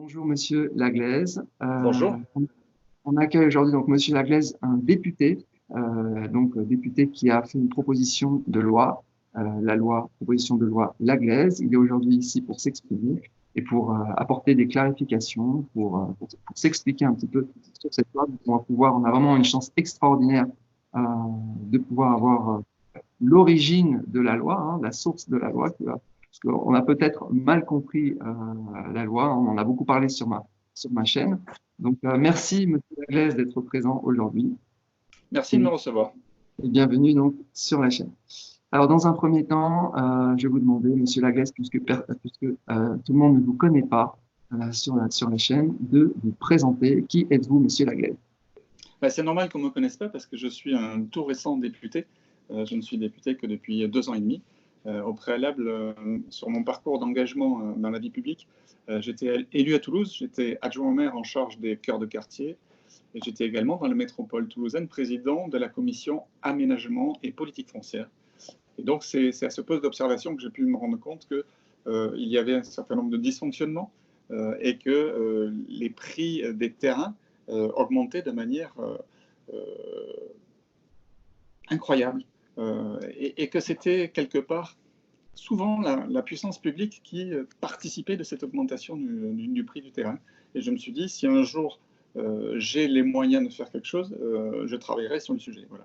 Bonjour Monsieur Laglaise. Bonjour. On accueille aujourd'hui donc Monsieur Laglaise, un député, député qui a fait une proposition de loi, proposition de loi Laglaise. Il est aujourd'hui ici pour s'exprimer et pour apporter des clarifications, pour s'expliquer un petit peu sur cette loi. Donc, on a vraiment une chance extraordinaire euh, de pouvoir avoir l'origine de la loi, hein, la source de la loi, parce qu'on a peut-être mal compris la loi, on en a beaucoup parlé sur ma chaîne. Donc, merci, Monsieur Laglaise, d'être présent aujourd'hui Merci de me et, recevoir. et bienvenue donc sur la chaîne. Alors, dans un premier temps, je vais vous demander, Monsieur Laglaise, puisque tout le monde ne vous connaît pas sur la chaîne, de vous présenter. Qui êtes-vous, Monsieur Laglaise? C'est normal qu'on ne me connaisse pas parce que je suis un tout récent député. Je ne suis député que depuis 2 ans et demi. Au préalable, sur mon parcours d'engagement dans la vie publique, j'étais élu à Toulouse, j'étais adjoint au maire en charge des cœurs de quartier et j'étais également dans la métropole toulousaine président de la commission aménagement et politique foncière. Et donc c'est à ce poste d'observation que j'ai pu me rendre compte qu'il y avait un certain nombre de dysfonctionnements et que les prix des terrains augmentaient de manière incroyable et que c'était quelque part souvent la puissance publique qui participait de cette augmentation du prix du terrain. Et je me suis dit, si un jour j'ai les moyens de faire quelque chose, je travaillerai sur le sujet. Voilà.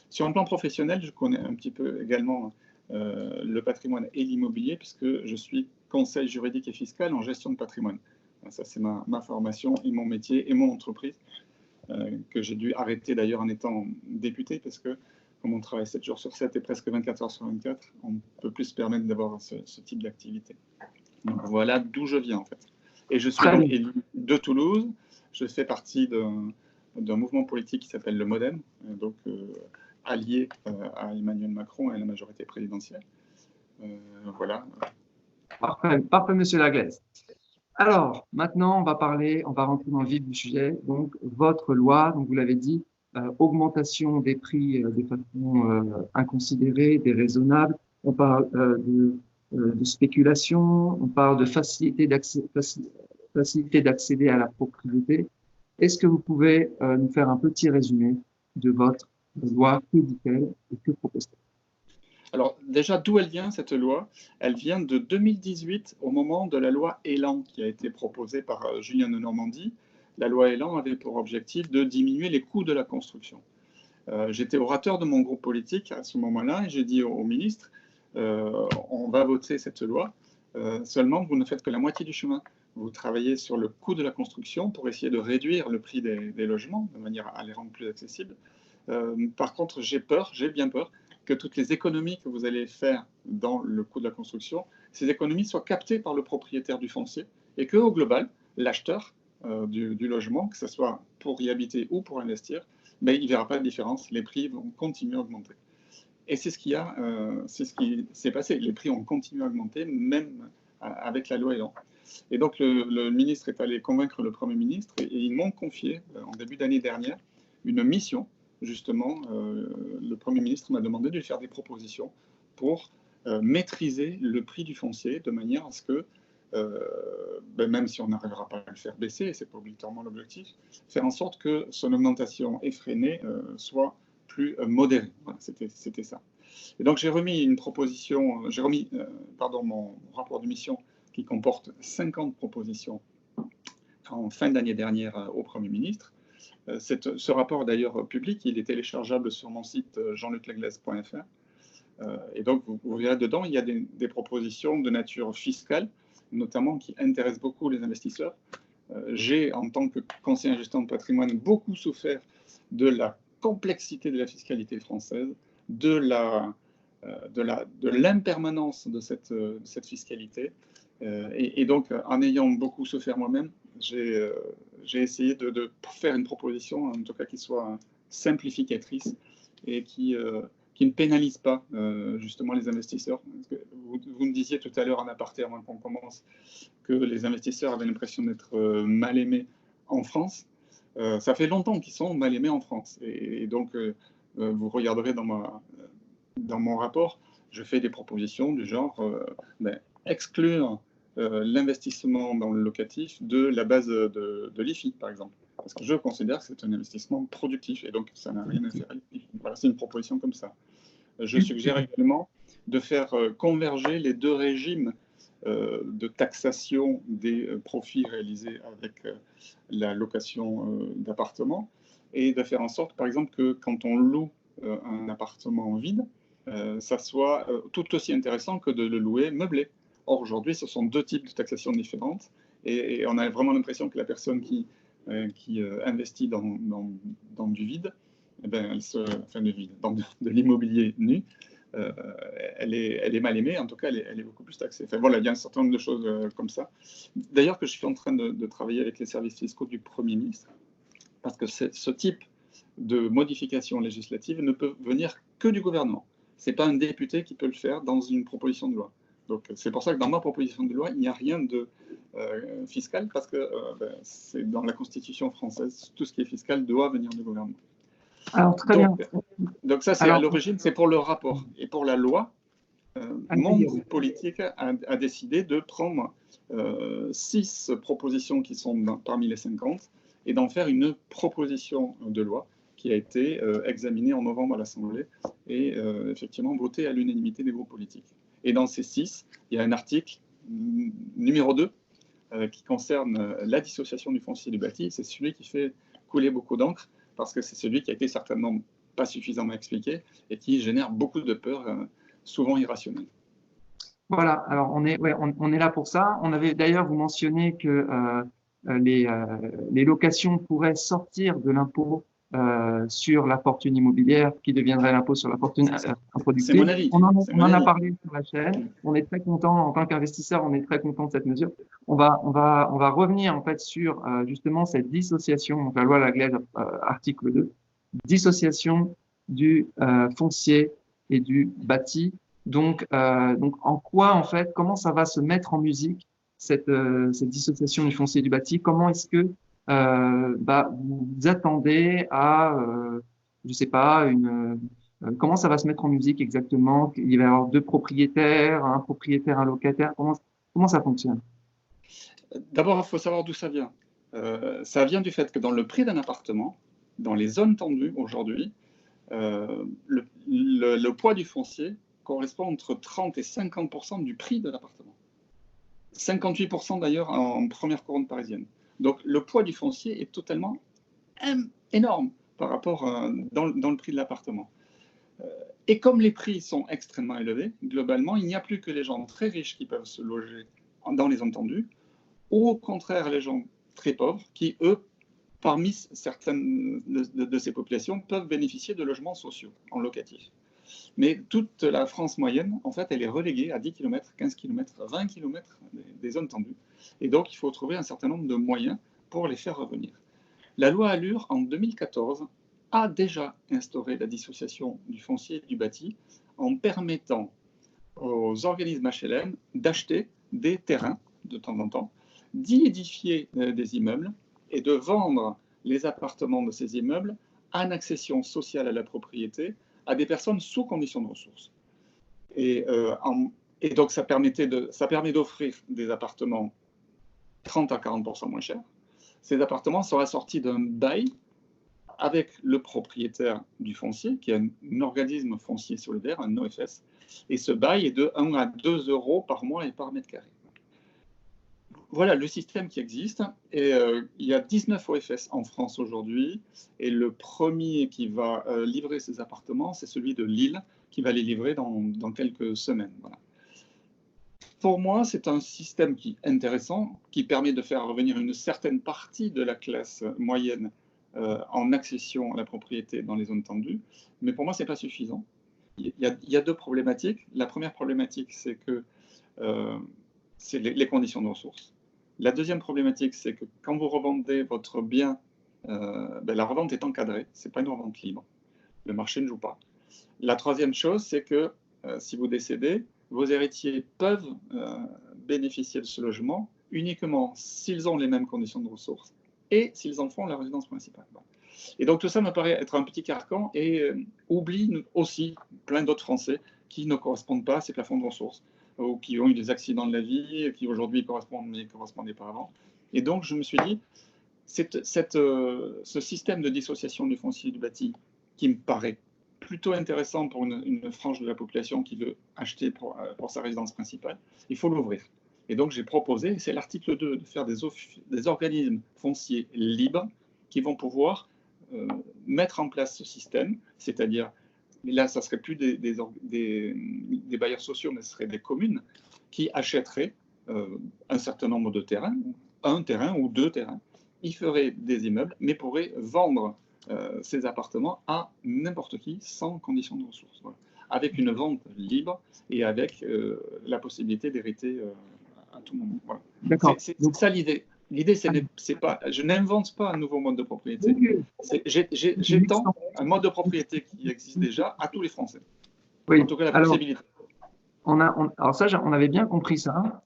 Sur un plan professionnel, je connais un petit peu également le patrimoine et l'immobilier, puisque je suis conseil juridique et fiscal en gestion de patrimoine. Ça, c'est ma formation et mon métier et mon entreprise, que j'ai dû arrêter d'ailleurs en étant député, parce que comme on travaille 7 jours sur 7 et presque 24 heures sur 24, on ne peut plus se permettre d'avoir ce type d'activité. Donc voilà d'où je viens en fait. Et je suis donc élu de Toulouse. Je fais partie d'un mouvement politique qui s'appelle le MoDem, donc allié à Emmanuel Macron et à la majorité présidentielle. Voilà. Parfait, parfait, Monsieur Laglaise. Alors, maintenant, on va rentrer dans le vif du sujet. Donc, votre loi, donc vous l'avez dit, augmentation des prix de façon inconsidérée, déraisonnable. On parle de spéculation, on parle de facilité d'accéder à la propriété. Est-ce que vous pouvez nous faire un petit résumé de votre loi? Que dit-elle et que propose-t-elle? Alors déjà, d'où elle vient cette loi? Elle vient de 2018, au moment de la loi Elan qui a été proposée par Julien de Normandie. La loi Elan avait pour objectif de diminuer les coûts de la construction. J'étais orateur de mon groupe politique à ce moment-là et j'ai dit au ministre, on va voter cette loi, seulement vous ne faites que la moitié du chemin. Vous travaillez sur le coût de la construction pour essayer de réduire le prix des logements de manière à les rendre plus accessibles. Par contre, j'ai bien peur que toutes les économies que vous allez faire dans le coût de la construction, ces économies soient captées par le propriétaire du foncier et qu'au global, l'acheteur du logement, que ce soit pour y habiter ou pour investir, il ne verra pas de différence. Les prix vont continuer à augmenter. Et c'est ce qui s'est passé. Les prix ont continué à augmenter, même avec la loi Elan. Et donc, le ministre est allé convaincre le Premier ministre et ils m'ont confié, en début d'année dernière, une mission. Justement, le Premier ministre m'a demandé de lui faire des propositions pour maîtriser le prix du foncier de manière à ce que, même si on n'arrivera pas à le faire baisser, et ce n'est pas obligatoirement l'objectif, faire en sorte que son augmentation effrénée soit plus modérée. Voilà, c'était ça. Et donc j'ai remis une proposition, mon rapport de mission qui comporte 50 propositions en fin d'année dernière au Premier ministre. Ce rapport d'ailleurs public, il est téléchargeable sur mon site jeanluclaglaise.fr. Et donc vous verrez dedans, il y a des propositions de nature fiscale, notamment qui intéressent beaucoup les investisseurs. J'ai, en tant que conseiller en gestion de patrimoine, beaucoup souffert de la complexité de la fiscalité française, de l'impermanence de cette fiscalité. Et donc, en ayant beaucoup souffert moi-même, j'ai essayé de faire une proposition, en tout cas qui soit simplificatrice et qui ne pénalise pas justement les investisseurs. Vous me disiez tout à l'heure en aparté, avant qu'on commence, que les investisseurs avaient l'impression d'être mal aimés en France. Ça fait longtemps qu'ils sont mal aimés en France. Et donc, vous regarderez dans mon rapport, je fais des propositions du genre exclure l'investissement dans le locatif de la base de l'IFI, par exemple. Parce que je considère que c'est un investissement productif et donc ça n'a rien à faire à l'IFI. Voilà, c'est une proposition comme ça. Je suggère également de faire converger les deux régimes de taxation des profits réalisés avec la location d'appartements et de faire en sorte, par exemple, que quand on loue un appartement vide, ça soit tout aussi intéressant que de le louer meublé. Or, aujourd'hui, ce sont deux types de taxation différentes et on a vraiment l'impression que la personne qui investit dans du vide, eh ben, enfin du vide, dans de l'immobilier nu, elle est mal aimée, en tout cas, elle est beaucoup plus taxée. Enfin, voilà, il y a un certain nombre de choses comme ça. D'ailleurs, que je suis en train de travailler avec les services fiscaux du Premier ministre, parce que ce type de modification législative ne peut venir que du gouvernement. Ce n'est pas un député qui peut le faire dans une proposition de loi. Donc, c'est pour ça que dans ma proposition de loi, il n'y a rien de fiscal, parce que c'est dans la Constitution française, tout ce qui est fiscal doit venir du gouvernement. Alors, très bien. Donc ça, c'est à l'origine, c'est pour le rapport. Et pour la loi, mon groupe politique a décidé de prendre 6 propositions qui sont parmi les 50 et d'en faire une proposition de loi qui a été examinée en novembre à l'Assemblée et effectivement votée à l'unanimité des groupes politiques. Et dans ces 6, il y a un article numéro 2 qui concerne la dissociation du foncier du bâti. C'est celui qui fait couler beaucoup d'encre parce que c'est celui qui a été certainement pas suffisamment expliqué et qui génère beaucoup de peurs, souvent irrationnelles. Voilà, alors on est là pour ça. On avait d'ailleurs, vous mentionné que les locations pourraient sortir de l'impôt sur la fortune immobilière qui deviendrait l'impôt sur la fortune improductive. C'est mon avis. On en a parlé sur la chaîne. On est très content, en tant qu'investisseur, on est très content de cette mesure. On va revenir en fait sur justement cette dissociation, donc la loi Laglaise, article 2, dissociation du foncier et du bâti. Donc, en quoi, en fait, comment ça va se mettre en musique, cette dissociation du foncier et du bâti? Comment est-ce que vous attendez à, je sais pas, comment ça va se mettre en musique exactement? Il va y avoir 2 propriétaires, un propriétaire, un locataire. Comment ça fonctionne? D'abord, il faut savoir d'où ça vient. Ça vient du fait que dans le prix d'un appartement, dans les zones tendues aujourd'hui, le poids du foncier correspond entre 30 et 50% du prix de l'appartement. 58% d'ailleurs en première couronne parisienne. Donc le poids du foncier est totalement énorme par rapport dans le prix de l'appartement. Et comme les prix sont extrêmement élevés, globalement, il n'y a plus que les gens très riches qui peuvent se loger dans les zones tendues, ou au contraire les gens très pauvres qui, eux, parmi certaines de ces populations, peuvent bénéficier de logements sociaux en locatif. Mais toute la France moyenne, en fait, elle est reléguée à 10 km, 15 km, 20 km des zones tendues. Et donc, il faut trouver un certain nombre de moyens pour les faire revenir. La loi Allure, en 2014, a déjà instauré la dissociation du foncier et du bâti en permettant aux organismes HLM d'acheter des terrains de temps en temps, d'y édifier des immeubles et de vendre les appartements de ces immeubles en accession sociale à la propriété à des personnes sous condition de ressources. Et donc, ça permet d'offrir des appartements 30 à 40% moins chers. Ces appartements seraient sortis d'un bail avec le propriétaire du foncier, qui est un organisme foncier solidaire, un OFS, et ce bail est de 1 à 2 euros par mois et par mètre carré. Voilà le système qui existe. Et il y a 19 OFS en France aujourd'hui. Et le premier qui va livrer ces appartements, c'est celui de Lille, qui va les livrer dans quelques semaines. Voilà. Pour moi, c'est un système qui est intéressant, qui permet de faire revenir une certaine partie de la classe moyenne en accession à la propriété dans les zones tendues. Mais pour moi, ce n'est pas suffisant. Il y a 2 problématiques. La première problématique, c'est que c'est les conditions de ressources. La deuxième problématique, c'est que quand vous revendez votre bien, la revente est encadrée, ce n'est pas une revente libre. Le marché ne joue pas. La troisième chose, c'est que si vous décédez, vos héritiers peuvent bénéficier de ce logement uniquement s'ils ont les mêmes conditions de ressources et s'ils en font la résidence principale. Et donc tout ça me paraît être un petit carcan et oublie aussi plein d'autres Français qui ne correspondent pas à ces plafonds de ressources. ou qui ont eu des accidents de la vie, qui aujourd'hui correspondent, mais ne correspondaient pas avant. Et donc, je me suis dit, ce système de dissociation du foncier et du bâti, qui me paraît plutôt intéressant pour une frange de la population qui veut acheter pour sa résidence principale, il faut l'ouvrir. Et donc, j'ai proposé, c'est l'article 2, de faire des organismes fonciers libres qui vont pouvoir mettre en place ce système, c'est-à-dire, là, ça ne serait plus des bailleurs sociaux, mais ce seraient des communes qui achèteraient un certain nombre de terrains, un terrain ou deux terrains. Ils feraient des immeubles, mais pourraient vendre ces appartements à n'importe qui, sans condition de ressources. Voilà. Avec une vente libre et avec la possibilité d'hériter à tout moment. Voilà. C'est ça l'idée. L'idée, c'est pas, je n'invente pas un nouveau mode de propriété. J'étends un mode de propriété qui existe déjà à tous les Français. Oui. En tout cas, la possibilité. Alors ça, on avait bien compris ça.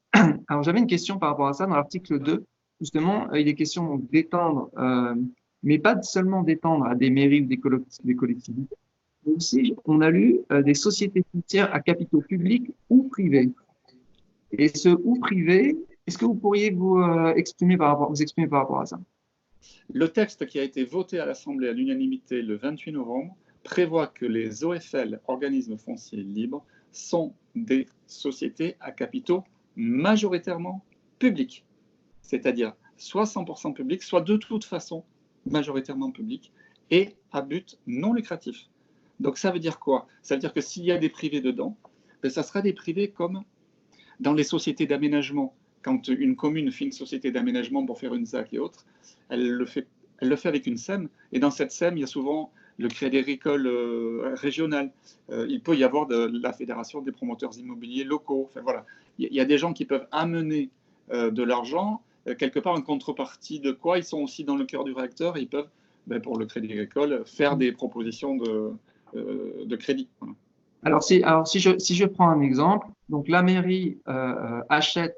Alors j'avais une question par rapport à ça dans l'article 2. Justement, il est question d'étendre, mais pas seulement d'étendre à des mairies ou des collectivités, mais aussi, on a lu des sociétés foncières à capitaux publics ou privés. Et ce ou privé, est-ce que vous pourriez vous exprimer par rapport à ça? Le texte qui a été voté à l'Assemblée à l'unanimité le 28 novembre prévoit que les OFL, organismes fonciers libres, sont des sociétés à capitaux majoritairement publics, c'est-à-dire soit 100% publics, soit de toute façon majoritairement publics et à but non lucratif. Donc ça veut dire quoi? Ça veut dire que s'il y a des privés dedans, ben ça sera des privés comme dans les sociétés d'aménagement. Quand une commune fait une société d'aménagement pour faire une ZAC et autres, elle le fait avec une SEM. Et dans cette SEM, il y a souvent le Crédit Agricole régional. Il peut y avoir de la Fédération des promoteurs immobiliers locaux. Enfin, voilà. Il y a des gens qui peuvent amener de l'argent, quelque part en contrepartie de quoi ils sont aussi dans le cœur du réacteur. Et ils peuvent, ben, pour le Crédit Agricole, faire des propositions de crédit. Voilà. Alors si je prends un exemple, donc la mairie achète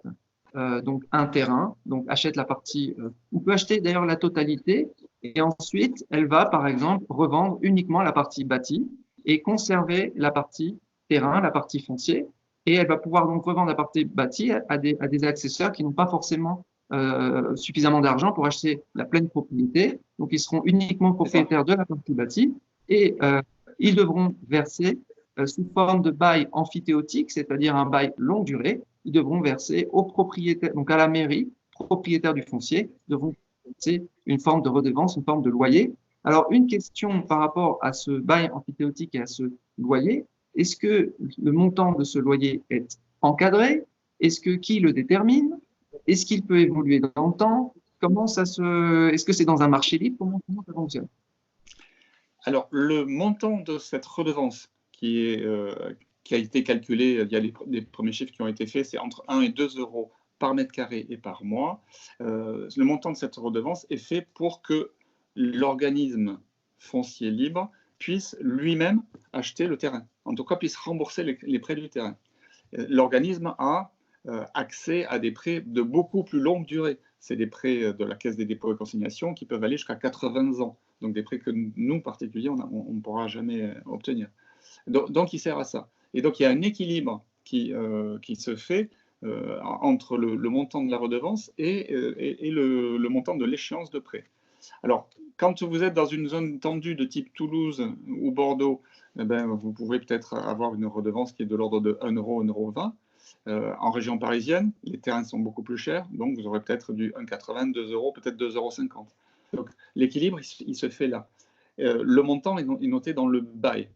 donc un terrain, donc achète la partie, ou peut acheter d'ailleurs la totalité, et ensuite elle va par exemple revendre uniquement la partie bâtie et conserver la partie terrain, la partie foncier, et elle va pouvoir donc revendre la partie bâtie à des accesseurs qui n'ont pas forcément suffisamment d'argent pour acheter la pleine propriété, donc ils seront uniquement propriétaires de la partie bâtie et ils devront verser sous forme de bail amphithéotique, c'est-à-dire un bail longue durée, ils devront verser aux propriétaires, donc à la mairie, propriétaire du foncier, devront verser une forme de redevance, une forme de loyer. Alors, une question par rapport à ce bail amphithéotique et à ce loyer, est-ce que le montant de ce loyer est encadré? Est-ce que qui le détermine? Est-ce qu'il peut évoluer dans le temps? Est-ce que c'est dans un marché libre? Comment ça fonctionne? Alors, le montant de cette redevance qui a été calculé, il y a les premiers chiffres qui ont été faits, c'est entre 1 et 2 euros par mètre carré et par mois. Le montant de cette redevance est fait pour que l'organisme foncier libre puisse lui-même acheter le terrain, en tout cas puisse rembourser les prêts du terrain. L'organisme a accès à des prêts de beaucoup plus longue durée. C'est des prêts de la Caisse des dépôts et consignations qui peuvent aller jusqu'à 80 ans. Donc des prêts que nous, particuliers, on ne pourra jamais obtenir. Donc il sert à ça. Et donc il y a un équilibre qui se fait entre le montant de la redevance et le montant de l'échéance de prêt. Alors, quand vous êtes dans une zone tendue de type Toulouse ou Bordeaux, eh ben, vous pouvez peut-être avoir une redevance qui est de l'ordre de 1 euro, 1,20 euro. En région parisienne, les terrains sont beaucoup plus chers, donc vous aurez peut-être du 1,80, 2 euros, peut-être 2,50 euros. Donc l'équilibre, il se fait là. Le montant est noté dans le bail.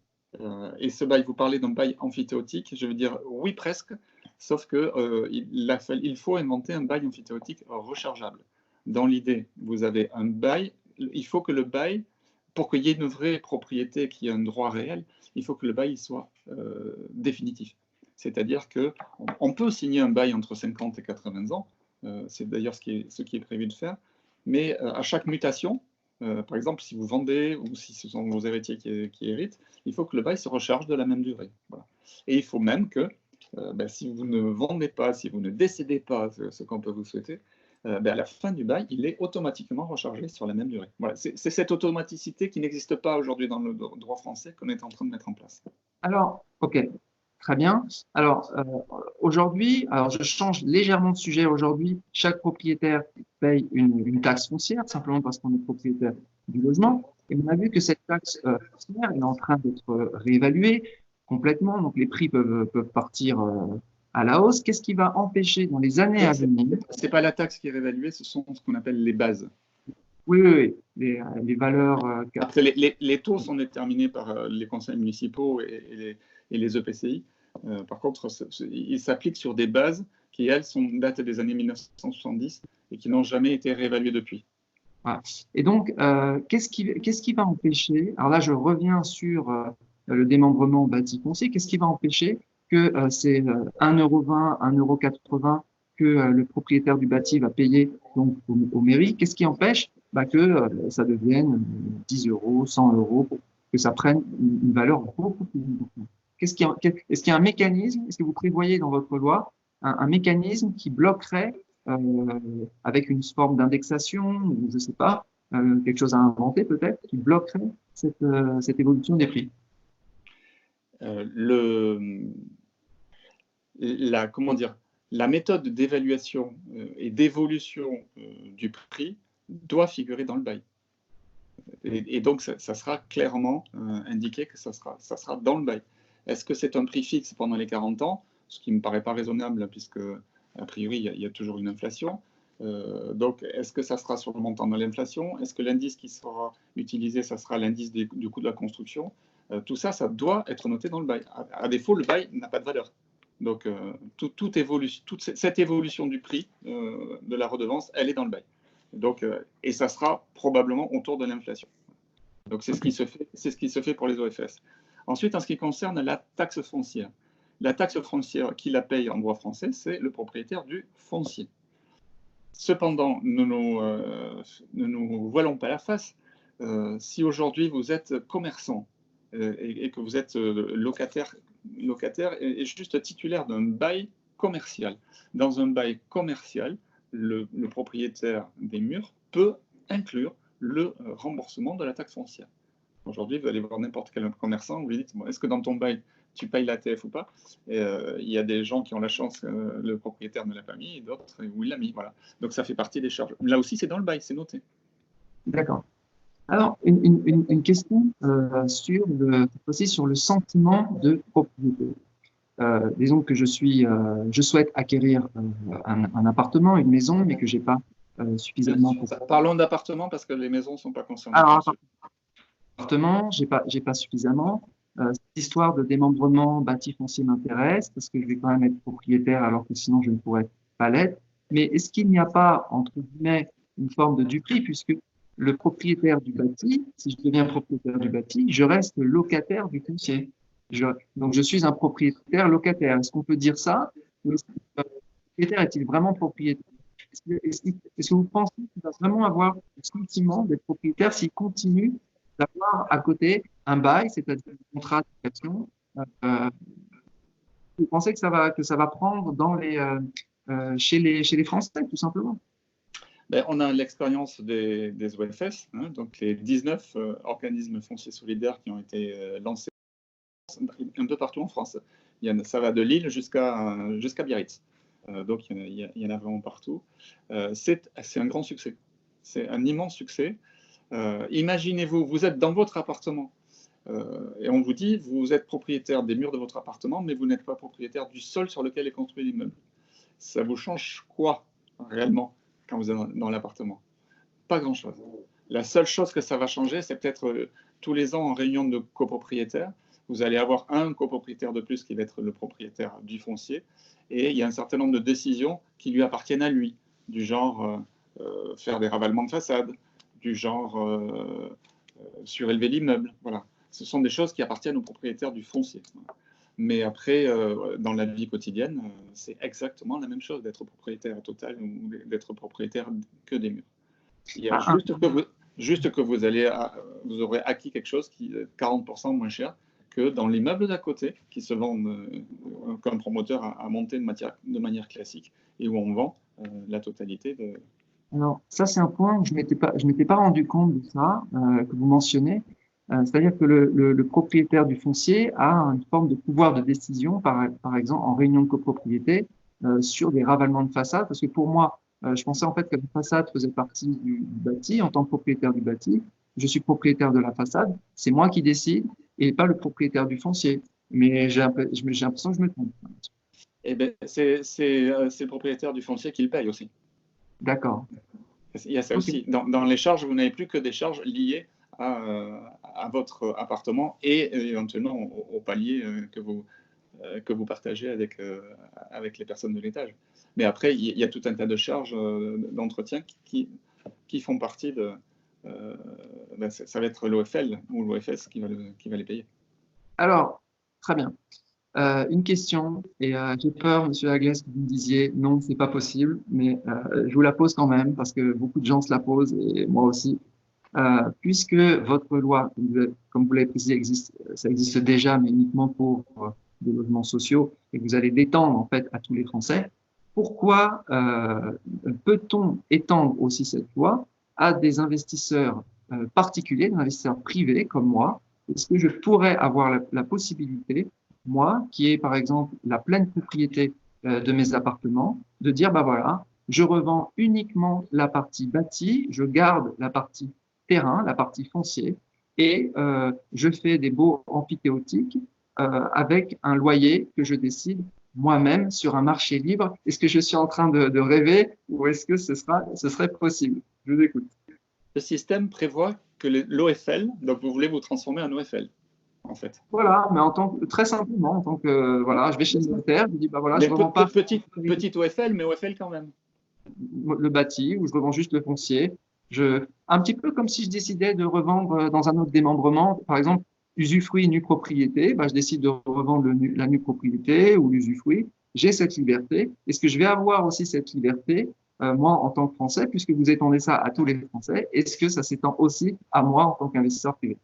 Et ce bail, vous parlez d'un bail amphithéotique, je veux dire oui presque, sauf qu'il faut inventer un bail amphithéotique rechargeable. Dans l'idée, vous avez un bail, il faut que le bail, pour qu'il y ait une vraie propriété qui ait un droit réel, il faut que le bail soit définitif. C'est-à-dire qu'on peut signer un bail entre 50 et 80 ans, c'est d'ailleurs ce qui est prévu de faire, mais à chaque mutation, par exemple, si vous vendez ou si ce sont vos héritiers qui héritent, il faut que le bail se recharge de la même durée. Voilà. Et il faut même que, si vous ne vendez pas, si vous ne décédez pas, ce qu'on peut vous souhaiter, à la fin du bail, il est automatiquement rechargé sur la même durée. Voilà. C'est cette automaticité qui n'existe pas aujourd'hui dans le droit français qu'on est en train de mettre en place. Alors, ok. Très bien. Alors, aujourd'hui, alors je change légèrement de sujet. Aujourd'hui, chaque propriétaire paye une taxe foncière, simplement parce qu'on est propriétaire du logement. Et on a vu que cette taxe foncière est en train d'être réévaluée complètement. Donc, les prix peuvent partir à la hausse. Qu'est-ce qui va empêcher dans les années à venir? C'est pas la taxe qui est réévaluée, ce sont ce qu'on appelle les bases. Oui, oui, oui. Les valeurs. Après, les taux sont déterminés par les conseils municipaux et les EPCI. Par contre, ils s'appliquent sur des bases qui, elles, datent des années 1970 et qui n'ont jamais été réévaluées depuis. Voilà. Et donc, qu'est-ce qui va empêcher? Alors là, je reviens sur le démembrement bâti foncier. Qu'est-ce qui va empêcher que c'est 1,20 €, 1,80 € que le propriétaire du bâti va payer donc aux mairies? Qu'est-ce qui empêche bah, que ça devienne 10 €, 100 €, pour que ça prenne une valeur beaucoup plus importante? Est-ce qu'il y a un mécanisme, est-ce que vous prévoyez dans votre loi un mécanisme qui bloquerait avec une forme d'indexation, ou je ne sais pas, quelque chose à inventer peut-être, qui bloquerait cette évolution des prix? Comment dire, la méthode d'évaluation et d'évolution du prix doit figurer dans le bail. Et donc, ça sera clairement indiqué que ça sera dans le bail. Est-ce que c'est un prix fixe pendant les 40 ans? Ce qui ne me paraît pas raisonnable, puisque, a priori, il y a toujours une inflation. Donc, est-ce que ça sera sur le montant de l'inflation? Est-ce que l'indice qui sera utilisé, ça sera l'indice du coût de la construction? Tout ça, ça doit être noté dans le bail. À défaut, le bail n'a pas de valeur. Donc, toute cette évolution du prix de la redevance, elle est dans le bail. Donc, et ça sera probablement autour de l'inflation. Donc, c'est ce qui se fait pour les OFS. Ensuite, en ce qui concerne la taxe foncière, qui la paye en droit français, c'est le propriétaire du foncier. Cependant, ne nous voilons pas la face. Si aujourd'hui vous êtes commerçant et que vous êtes locataire et juste titulaire d'un bail commercial, dans un bail commercial, le propriétaire des murs peut inclure le remboursement de la taxe foncière. Aujourd'hui, vous allez voir n'importe quel commerçant, vous lui dites bon, est-ce que dans ton bail, tu payes la TF ou pas? Et il y a des gens qui ont la chance que le propriétaire ne l'a pas mis et d'autres où il l'a mis. Voilà. Donc ça fait partie des charges. Là aussi, c'est dans le bail, c'est noté. D'accord. Alors, une question aussi sur le sentiment de propriété. Disons que je souhaite acquérir un appartement, une maison, mais que j'ai pas suffisamment. Parlons d'appartements parce que les maisons ne sont pas concernées. Alors, appartement, j'ai pas suffisamment. Cette histoire de démembrement bâti foncier m'intéresse parce que je vais quand même être propriétaire alors que sinon je ne pourrais pas l'être. Mais est-ce qu'il n'y a pas, entre guillemets, une forme de duperie puisque le propriétaire du bâti, si je deviens propriétaire du bâti, je reste locataire du foncier. Donc je suis un propriétaire locataire. Est-ce qu'on peut dire ça? Ou est-ce que le propriétaire est-il vraiment propriétaire? Est-ce que vous pensez qu'il va vraiment avoir le sentiment d'être propriétaire s'il continue d'avoir à côté un bail, c'est-à-dire un contrat de location? Vous pensez que ça va prendre chez les Français, tout simplement? Ben, on a l'expérience des OFS, hein, donc les 19 organismes fonciers solidaires qui ont été lancés un peu partout en France. Ça va de Lille jusqu'à Biarritz. Donc il y en a vraiment partout. C'est un grand succès. C'est un immense succès. Imaginez-vous, vous êtes dans votre appartement et on vous dit, vous êtes propriétaire des murs de votre appartement, mais vous n'êtes pas propriétaire du sol sur lequel est construit l'immeuble. Ça vous change quoi réellement quand vous êtes dans l'appartement? Pas grand-chose. La seule chose que ça va changer, c'est peut-être tous les ans en réunion de copropriétaires, vous allez avoir un copropriétaire de plus qui va être le propriétaire du foncier, et il y a un certain nombre de décisions qui lui appartiennent à lui, du genre faire des ravalements de façade, du genre surélever l'immeuble. Voilà. Ce sont des choses qui appartiennent au propriétaire du foncier. Mais après, dans la vie quotidienne, c'est exactement la même chose d'être propriétaire total ou d'être propriétaire que des murs. Il y a juste que vous aurez acquis quelque chose qui est 40% moins cher que dans l'immeuble d'à côté, qui se vend qu'un promoteur a monté de manière classique et où on vend la totalité de. Alors, ça, c'est un point où je m'étais pas rendu compte de ça, que vous mentionnez. C'est-à-dire que le propriétaire du foncier a une forme de pouvoir de décision, par exemple en réunion de copropriété, sur des ravalements de façade. Parce que pour moi, je pensais en fait que la façade faisait partie du bâti. En tant que propriétaire du bâti, je suis propriétaire de la façade. C'est moi qui décide et pas le propriétaire du foncier. Mais j'ai l'impression que je me trompe. Eh ben, c'est le propriétaire du foncier qui le paye aussi. D'accord. Il y a ça Ok. aussi. Dans les charges, vous n'avez plus que des charges liées à votre appartement et éventuellement au palier que vous partagez avec les personnes de l'étage. Mais après, il y a tout un tas de charges d'entretien qui font partie de. Ça va être l'OFL ou l'OFS qui va les payer. Alors, très bien. Une question, et j'ai peur, Monsieur Agles, que vous me disiez non, c'est pas possible, mais je vous la pose quand même parce que beaucoup de gens se la posent et moi aussi. Puisque votre loi, comme vous l'avez précisé, ça existe déjà, mais uniquement pour des logements sociaux, et que vous allez l'étendre en fait à tous les Français, pourquoi peut-on étendre aussi cette loi à des investisseurs particuliers, des investisseurs privés comme moi? Est-ce que je pourrais avoir la possibilité, moi, qui ai par exemple la pleine propriété de mes appartements, de dire, bah voilà, je revends uniquement la partie bâtie, je garde la partie terrain, la partie foncier, et je fais des baux emphytéotiques avec un loyer que je décide moi-même sur un marché libre. Est-ce que je suis en train de rêver ou est-ce que ce serait possible? Je vous écoute. Le système prévoit que l'OFL, donc vous voulez vous transformer en OFL, en fait. Voilà, mais très simplement, en tant que, voilà, je vais chez le notaire, je dis, bah voilà, je Mais ne revends pas petite OFL, mais OFL quand même. le bâti ou je revends juste le foncier. Un petit peu comme si je décidais de revendre dans un autre démembrement, par exemple, usufruit nue propriété, bah, je décide de revendre la nue propriété ou l'usufruit. J'ai cette liberté. Est-ce que je vais avoir aussi cette liberté, moi, en tant que Français, puisque vous étendez ça à tous les Français, est-ce que ça s'étend aussi à moi en tant qu'investisseur privé?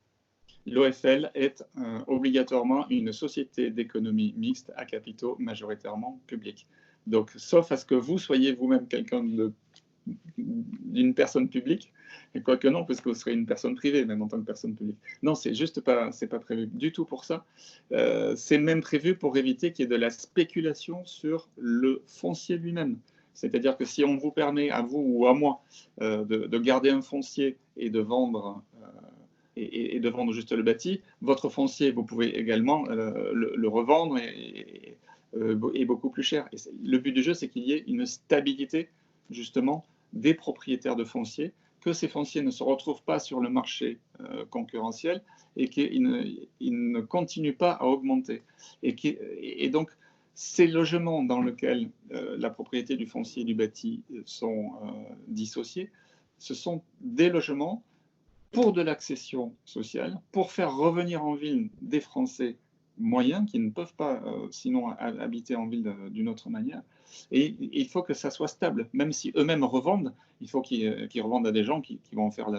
L'OFL est obligatoirement une société d'économie mixte à capitaux majoritairement publics. Donc, sauf à ce que vous soyez vous-même quelqu'un d'une personne publique, et quoique non, parce que vous serez une personne privée, même en tant que personne publique. Non, c'est pas prévu du tout pour ça. C'est même prévu pour éviter qu'il y ait de la spéculation sur le foncier lui-même. C'est-à-dire que si on vous permet, à vous ou à moi, de garder un foncier et de vendre et de vendre juste le bâti, votre foncier, vous pouvez également le revendre et beaucoup plus cher. Et le but du jeu, c'est qu'il y ait une stabilité, justement, des propriétaires de fonciers, que ces fonciers ne se retrouvent pas sur le marché concurrentiel et qu'ils ne continuent pas à augmenter. Et donc, ces logements dans lesquels la propriété du foncier et du bâti sont dissociés, ce sont des logements pour de l'accession sociale, pour faire revenir en ville des Français moyens qui ne peuvent pas sinon habiter en ville d'une autre manière. Et il faut que ça soit stable, même si eux-mêmes revendent, il faut qu'ils revendent à des gens qui vont en faire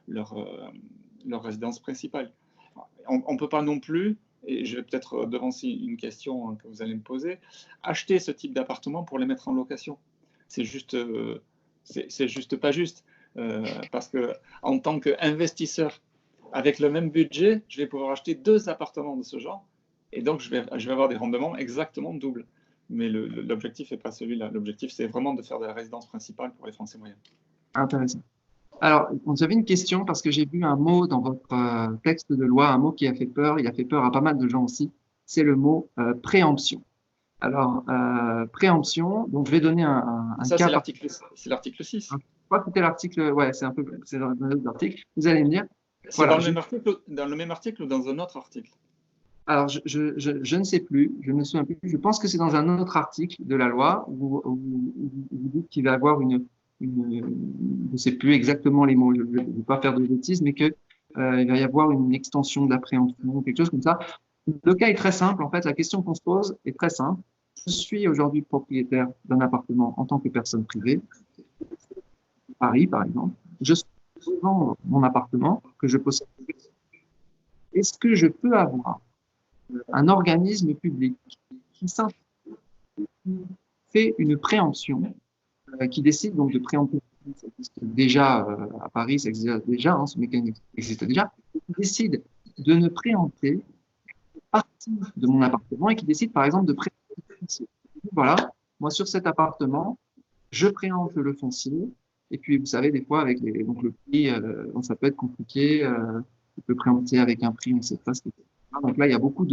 leur, leur résidence principale. On ne peut pas non plus, et je vais peut-être devancer une question que vous allez me poser, acheter ce type d'appartement pour les mettre en location. C'est juste, c'est juste pas juste. Parce que en tant qu'investisseur, avec le même budget, je vais pouvoir acheter 2 appartements de ce genre, et donc je vais avoir des rendements exactement doubles. Mais l'objectif n'est pas celui-là. L'objectif, c'est vraiment de faire de la résidence principale pour les Français moyens. Intéressant. Alors, j'avais une question parce que j'ai vu un mot dans votre texte de loi, un mot qui a fait peur, il a fait peur à pas mal de gens aussi, c'est le mot préemption. Alors, préemption, donc je vais donner un Ça, cas. c'est l'article 6. Je crois que c'était l'article, ouais, c'est dans l'article. Vous allez me dire, C'est voilà, dans le même article ou dans un autre article? alors je ne sais plus, je ne me souviens plus, je pense que c'est dans un autre article de la loi où vous dites qu'il va y avoir je ne sais plus exactement les mots, je ne vais pas faire de bêtises, mais que il va y avoir une extension de la préemption, quelque chose comme ça. Le cas est très simple, en fait, la question qu'on se pose est très simple. Je suis aujourd'hui propriétaire d'un appartement en tant que personne privée, Paris par exemple. Je vends mon appartement que je possède. Est-ce que je peux avoir un organisme public qui fait une préemption, qui décide donc de préempter, ça existe déjà à Paris, ça existe déjà, hein, ce mécanisme existe déjà. qui décide de ne préempter une partie de mon appartement et qui décide, par exemple, de préempter le foncier. Voilà, moi, sur cet appartement, je préempte le foncier. Et puis, vous savez, des fois, avec donc le prix, ça peut être compliqué. On peut préempter avec un prix, on ne sait pas ce que c'est. Donc là, il y a beaucoup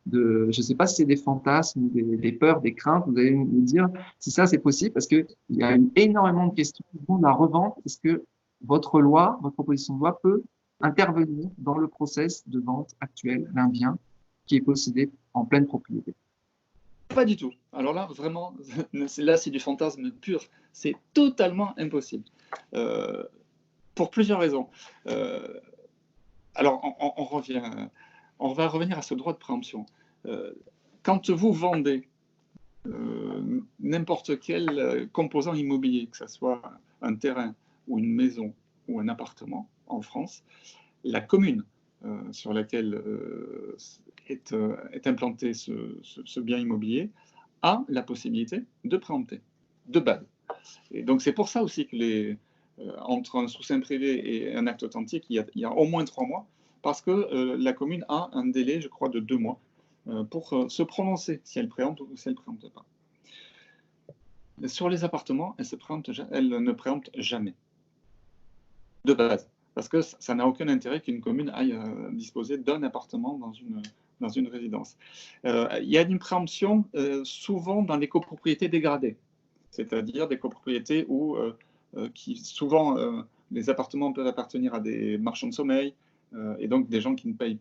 je ne sais pas si c'est des fantasmes, des peurs, des craintes. Vous allez me dire si ça, c'est possible, parce qu'il y a énormément de questions. La revente, est-ce que votre loi, votre proposition de loi peut intervenir dans le process de vente actuel d'un bien qui est possédé en pleine propriété? Pas du tout. Alors là, vraiment, là, c'est du fantasme pur. C'est totalement impossible. Pour plusieurs raisons. Alors, on va revenir à ce droit de préemption. Quand vous vendez n'importe quel composant immobilier, que ce soit un terrain ou une maison ou un appartement en France, la commune sur laquelle est implanté ce bien immobilier a la possibilité de préempter, de base. Et donc c'est pour ça aussi que entre un sous-seing privé et un acte authentique, il y a au moins 3 mois, parce que la commune a un délai, je crois, de 2 mois pour se prononcer si elle préempte ou si elle ne préempte pas. Sur les appartements, elle ne préempte jamais, de base, parce que ça n'a aucun intérêt qu'une commune aille disposer d'un appartement dans une résidence. Il y a une préemption souvent dans les copropriétés dégradées, c'est-à-dire des copropriétés où souvent les appartements peuvent appartenir à des marchands de sommeil et donc des gens qui ne payent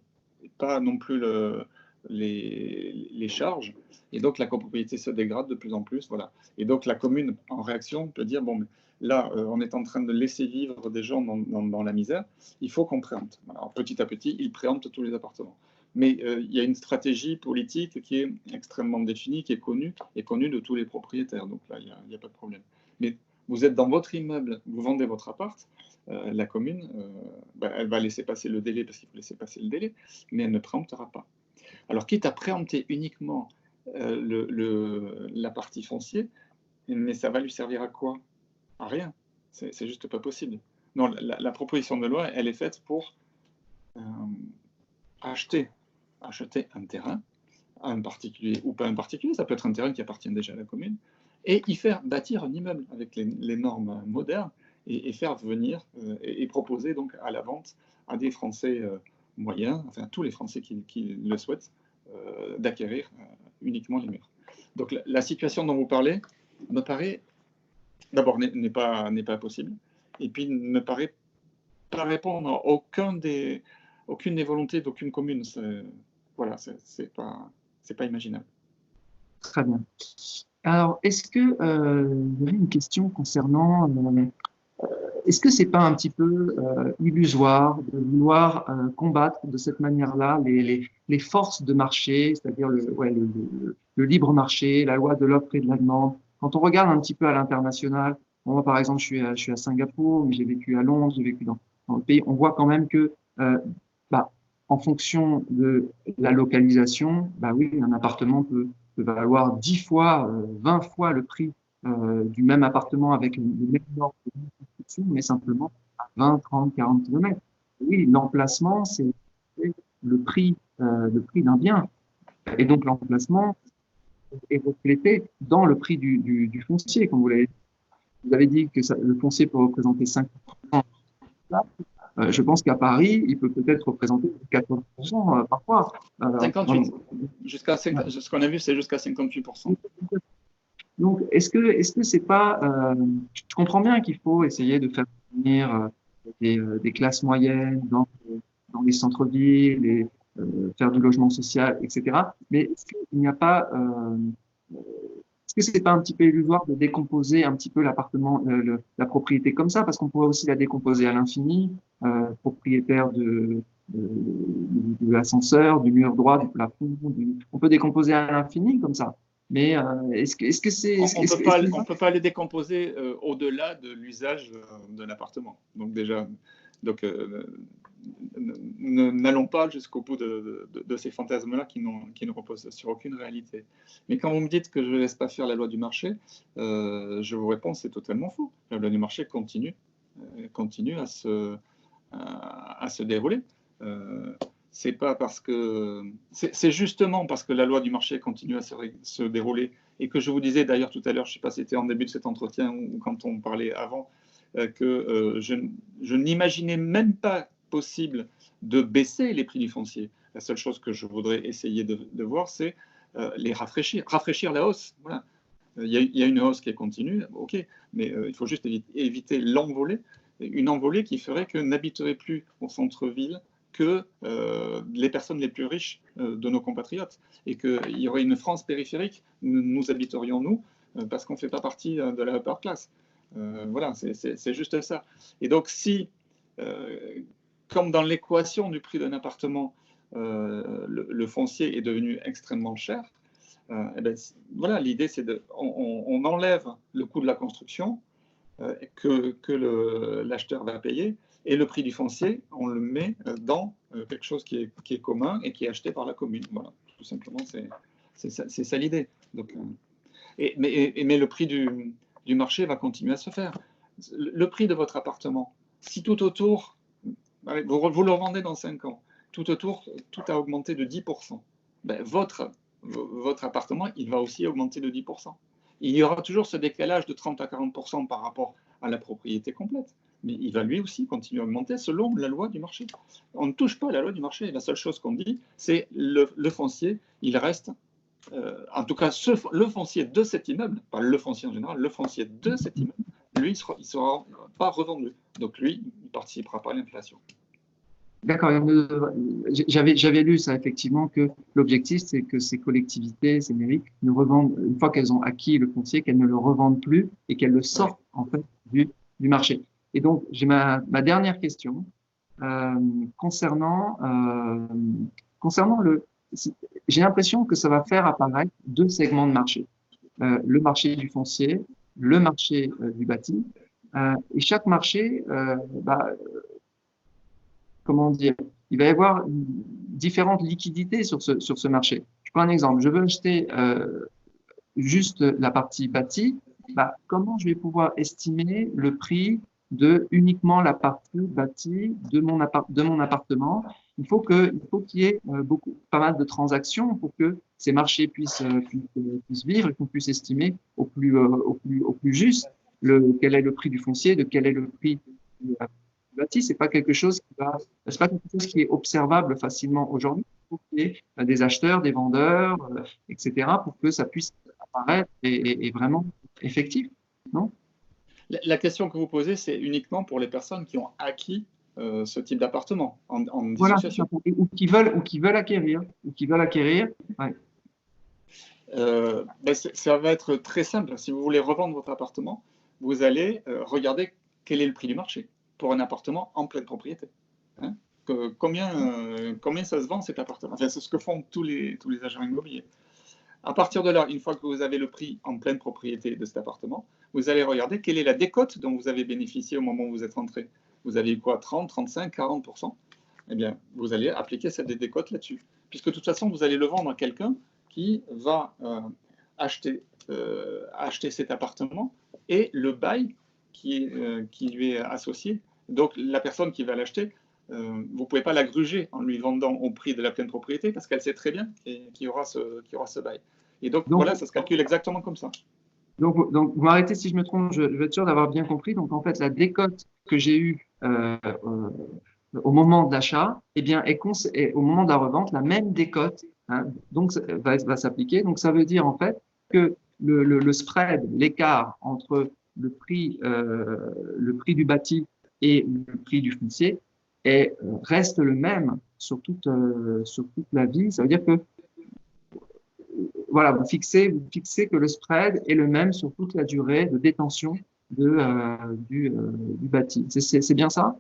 pas non plus les charges, et donc la copropriété se dégrade de plus en plus. Voilà. Et donc la commune, en réaction, peut dire, bon, là, on est en train de laisser vivre des gens dans la misère, il faut qu'on préempte. Alors, petit à petit, ils préemptent tous les appartements. Mais il y a une stratégie politique qui est extrêmement définie, qui est connue de tous les propriétaires. Donc là, il n'y a pas de problème. Mais vous êtes dans votre immeuble, vous vendez votre appart, la commune, elle va laisser passer le délai parce qu'il faut laisser passer le délai, mais elle ne préemptera pas. Alors, quitte à préempter uniquement la partie foncière, mais ça va lui servir à quoi? À rien. C'est juste pas possible. Non, la proposition de loi, elle est faite pour acheter un terrain à un particulier ou pas un particulier, ça peut être un terrain qui appartient déjà à la commune, et y faire bâtir un immeuble avec les normes modernes et faire venir et proposer donc à la vente à des Français moyens, enfin tous les Français qui le souhaitent, d'acquérir uniquement les murs. Donc la situation dont vous parlez me paraît, d'abord, n'est pas possible, et puis ne me paraît pas répondre à aucune des volontés d'aucune commune. Voilà, c'est pas imaginable. Très bien. Alors, est-ce que vous avez une question concernant est-ce que c'est pas un petit peu illusoire de vouloir combattre de cette manière-là les forces de marché, c'est-à-dire le libre marché, la loi de l'offre et de la demande? Quand on regarde un petit peu à l'international, moi par exemple, je suis à Singapour, mais j'ai vécu à Londres, j'ai vécu dans le pays, on voit quand même que bah, en fonction de la localisation, bah oui, un appartement peut valoir 10 fois, 20 fois le prix du même appartement avec le même ordre de construction, mais simplement à 20, 30, 40 km. Oui, l'emplacement, c'est le prix d'un bien. Et donc, l'emplacement est reflété dans le prix du foncier, comme vous avez dit que le foncier peut représenter 5%. Je pense qu'à Paris, il peut peut-être représenter 80% parfois. 58. Ce qu'on a vu, c'est jusqu'à 58%. Donc, est-ce que c'est pas, je comprends bien qu'il faut essayer de faire venir des classes moyennes dans les centres-villes et faire du logement social, etc. Mais est-ce qu'il n'y a pas, est-ce que c'est pas un petit peu illusoire de décomposer un petit peu l'appartement, la propriété comme ça, parce qu'on pourrait aussi la décomposer à l'infini, propriétaire de l'ascenseur, du mur droit, du plafond, on peut décomposer à l'infini comme ça. Mais est-ce que c'est... On peut pas les décomposer au-delà de l'usage de l'appartement. Donc déjà, n'allons pas jusqu'au bout de ces fantasmes-là qui ne reposent sur aucune réalité. Mais quand vous me dites que je ne laisse pas faire la loi du marché, je vous réponds, c'est totalement faux. La loi du marché continue à se dérouler. C'est pas parce que c'est justement parce que la loi du marché continue à se dérouler et que je vous disais d'ailleurs tout à l'heure, je ne sais pas si c'était en début de cet entretien ou quand on parlait avant, que je n'imaginais même pas possible de baisser les prix du foncier. La seule chose que je voudrais essayer de voir, c'est les rafraîchir la hausse. Voilà. Il y a une hausse qui est continue, ok, mais il faut juste éviter l'envolée, une envolée qui ferait que n'habiteraient plus au centre-ville que les personnes les plus riches de nos compatriotes, et qu'il y aurait une France périphérique, nous habiterions nous, parce qu'on ne fait pas partie de la upper class. Voilà, c'est juste ça. Et donc si, comme dans l'équation du prix d'un appartement, le foncier est devenu extrêmement cher, eh ben, voilà, l'idée c'est on enlève le coût de la construction que l'acheteur va payer, et le prix du foncier, on le met dans quelque chose qui est commun et qui est acheté par la commune. Voilà, tout simplement, c'est ça l'idée. Mais le prix du marché va continuer à se faire. Le prix de votre appartement, si tout autour, vous le revendez dans 5 ans, tout autour, tout a augmenté de 10%, ben votre appartement, il va aussi augmenter de 10%. Il y aura toujours ce décalage de 30 à 40% par rapport à la propriété complète, mais il va lui aussi continuer à augmenter selon la loi du marché. On ne touche pas à la loi du marché. La seule chose qu'on dit, c'est le foncier, il reste, en tout cas le foncier de cet immeuble, pas le foncier en général, le foncier de cet immeuble, lui, il ne sera pas revendu. Donc lui, il ne participera pas à l'inflation. D'accord. J'avais lu ça, effectivement, que l'objectif, c'est que ces collectivités, ces mairies, ne revendent, une fois qu'elles ont acquis le foncier, qu'elles ne le revendent plus et qu'elles le sortent, en fait, du marché. Et donc, j'ai ma dernière question concernant j'ai l'impression que ça va faire apparaître deux segments de marché. Le marché du foncier, le marché du bâti. Et chaque marché, comment dire, il va y avoir différentes liquidités sur ce marché. Je prends un exemple. Je veux acheter juste la partie bâtie. Comment je vais pouvoir estimer le prix de uniquement la partie bâtie de mon appartement? Il faut qu'il y ait pas mal de transactions pour que ces marchés puissent vivre et qu'on puisse estimer au plus juste quel est le prix du foncier, de quel est le prix du bâti. C'est pas quelque chose qui est observable facilement aujourd'hui. Il faut qu'il y ait des acheteurs, des vendeurs, etc., pour que ça puisse apparaître et vraiment effectif, non? La question que vous posez, c'est uniquement pour les personnes qui ont acquis ce type d'appartement en Voilà, dissociation. ou qui veulent acquérir, ouais. Ça va être très simple. Si vous voulez revendre votre appartement, vous allez regarder quel est le prix du marché pour un appartement en pleine propriété. Hein, combien ça se vend cet appartement? Enfin, c'est ce que font tous les agents immobiliers. À partir de là, une fois que vous avez le prix en pleine propriété de cet appartement, vous allez regarder quelle est la décote dont vous avez bénéficié au moment où vous êtes rentré. Vous avez eu quoi? 30, 35, 40%? Eh bien, vous allez appliquer cette décote là-dessus. Puisque de toute façon, vous allez le vendre à quelqu'un qui va acheter cet appartement et le bail qui lui est associé. Donc, la personne qui va l'acheter, vous ne pouvez pas la gruger en lui vendant au prix de la pleine propriété parce qu'elle sait très bien qu'il y aura ce bail. Et donc, voilà, ça se calcule exactement comme ça. Donc, vous m'arrêtez si je me trompe, je vais être sûr d'avoir bien compris. Donc, en fait, la décote que j'ai eue au moment de l'achat, eh bien, est au moment de la revente, la même décote, hein, donc, va s'appliquer. Donc, ça veut dire, en fait, que le spread, l'écart entre le prix du bâti et le prix du foncier reste le même sur toute la vie. Ça veut dire que voilà, vous fixez que le spread est le même sur toute la durée de détention du bâti. C'est bien ça?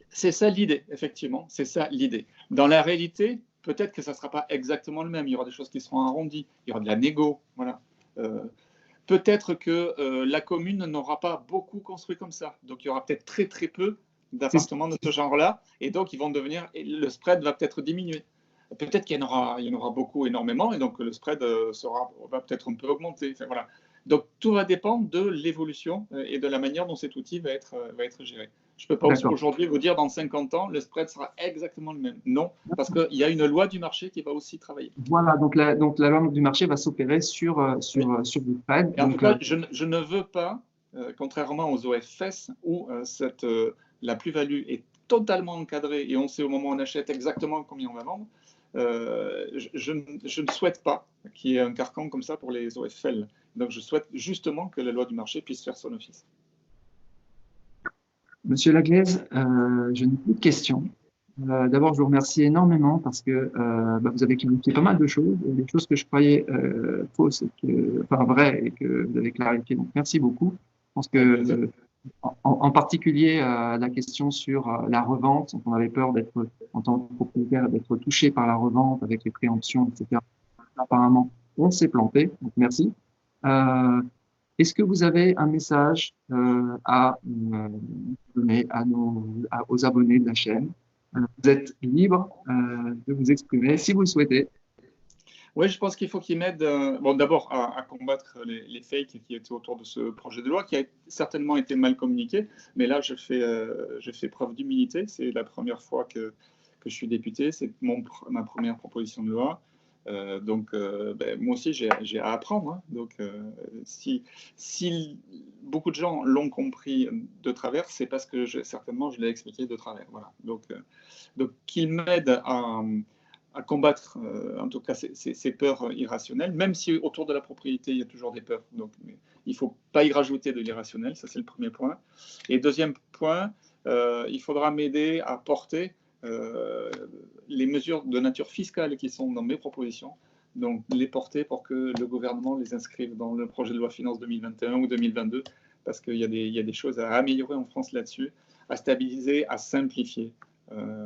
C'est ça l'idée, effectivement. C'est ça l'idée. Dans la réalité, peut-être que ça ne sera pas exactement le même. Il y aura des choses qui seront arrondies. Il y aura de la négo. Voilà. Peut-être que la commune n'aura pas beaucoup construit comme ça. Donc, il y aura peut-être très, très peu d'appartements de ce genre-là. Et donc, le spread va peut-être diminuer. Peut-être qu'il y en aura beaucoup, énormément. Et donc, le spread va peut-être un peu augmenter. Enfin, voilà. Donc, tout va dépendre de l'évolution et de la manière dont cet outil va être géré. Je ne peux pas D'accord. aujourd'hui vous dire dans 50 ans, le spread sera exactement le même. Non, parce qu'il y a une loi du marché qui va aussi travailler. Voilà, donc la loi du marché va s'opérer sur le spread. Et en tout cas, je ne veux pas, contrairement aux OFS, où la plus-value est totalement encadrée et on sait au moment où on achète exactement combien on va vendre, je ne souhaite pas qu'il y ait un carcan comme ça pour les OFL. Donc, je souhaite justement que la loi du marché puisse faire son office. Monsieur Laglaise, je n'ai plus de questions. D'abord, je vous remercie énormément parce que vous avez clarifié pas mal de choses, des choses que je croyais fausses, enfin vraies, et que vous avez clarifiées. Donc, merci beaucoup. Je pense que, en particulier, la question sur la revente, on avait peur d'être, en tant que propriétaire, d'être touché par la revente avec les préemptions, etc. Apparemment, on s'est planté. Donc, merci. Est-ce que vous avez un message à donner aux abonnés de la chaîne? Vous êtes libre de vous exprimer si vous le souhaitez. Oui, je pense qu'il faut qu'ils m'aident d'abord à combattre les fakes qui étaient autour de ce projet de loi, qui a certainement été mal communiqué. Mais là, je fais preuve d'humilité. C'est la première fois que je suis député. C'est ma première proposition de loi. Moi aussi, j'ai à apprendre. Hein. Donc, si beaucoup de gens l'ont compris de travers, c'est parce que certainement je l'ai expliqué de travers. Voilà. Donc qu'ils m'aident à combattre, en tout cas, ces peurs irrationnelles, même si autour de la propriété, il y a toujours des peurs. Donc, il ne faut pas y rajouter de l'irrationnel, ça c'est le premier point. Et deuxième point, il faudra m'aider à porter les mesures de nature fiscale qui sont dans mes propositions, donc les porter pour que le gouvernement les inscrive dans le projet de loi finance 2021 ou 2022, parce qu'il y a des choses à améliorer en France là-dessus, à stabiliser, à simplifier.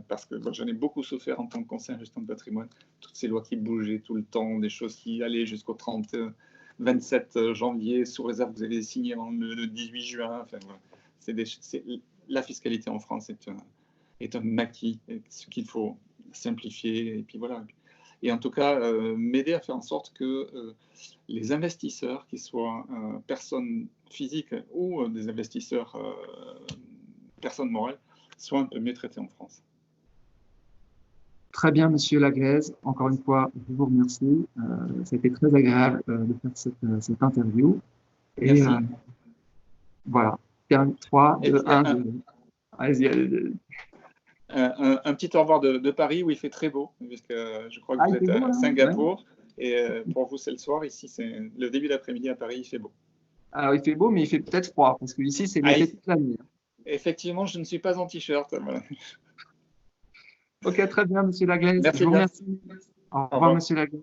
Parce que j'en ai beaucoup souffert en tant que conseiller en gestion de patrimoine, toutes ces lois qui bougeaient tout le temps, des choses qui allaient jusqu'au 27 janvier, sous réserve que vous avez signé avant le 18 juin. Enfin, voilà. La fiscalité en France est un maquis, ce qu'il faut simplifier. Et puis voilà. Et en tout cas, m'aider à faire en sorte que les investisseurs, qu'ils soient personnes physiques ou des investisseurs personnes morales, soient un peu mieux traités en France. Très bien, Monsieur Laglaise. Encore une fois, je vous remercie. Ça a été très agréable de faire cette interview. Et merci. Voilà. 3, 2, 1, 2. Allez-y. Un petit au revoir de Paris où il fait très beau, puisque je crois que vous êtes à Singapour. Ouais. Et pour vous, c'est le soir. Ici, c'est le début d'après-midi à Paris, il fait beau. Alors, il fait beau, mais il fait peut-être froid, parce que ici, c'est l'été toute la nuit. Effectivement, je ne suis pas en t-shirt. Voilà. Ok, très bien, Monsieur Laglaise. Merci je vous remercie. Au revoir, Monsieur Laglaise.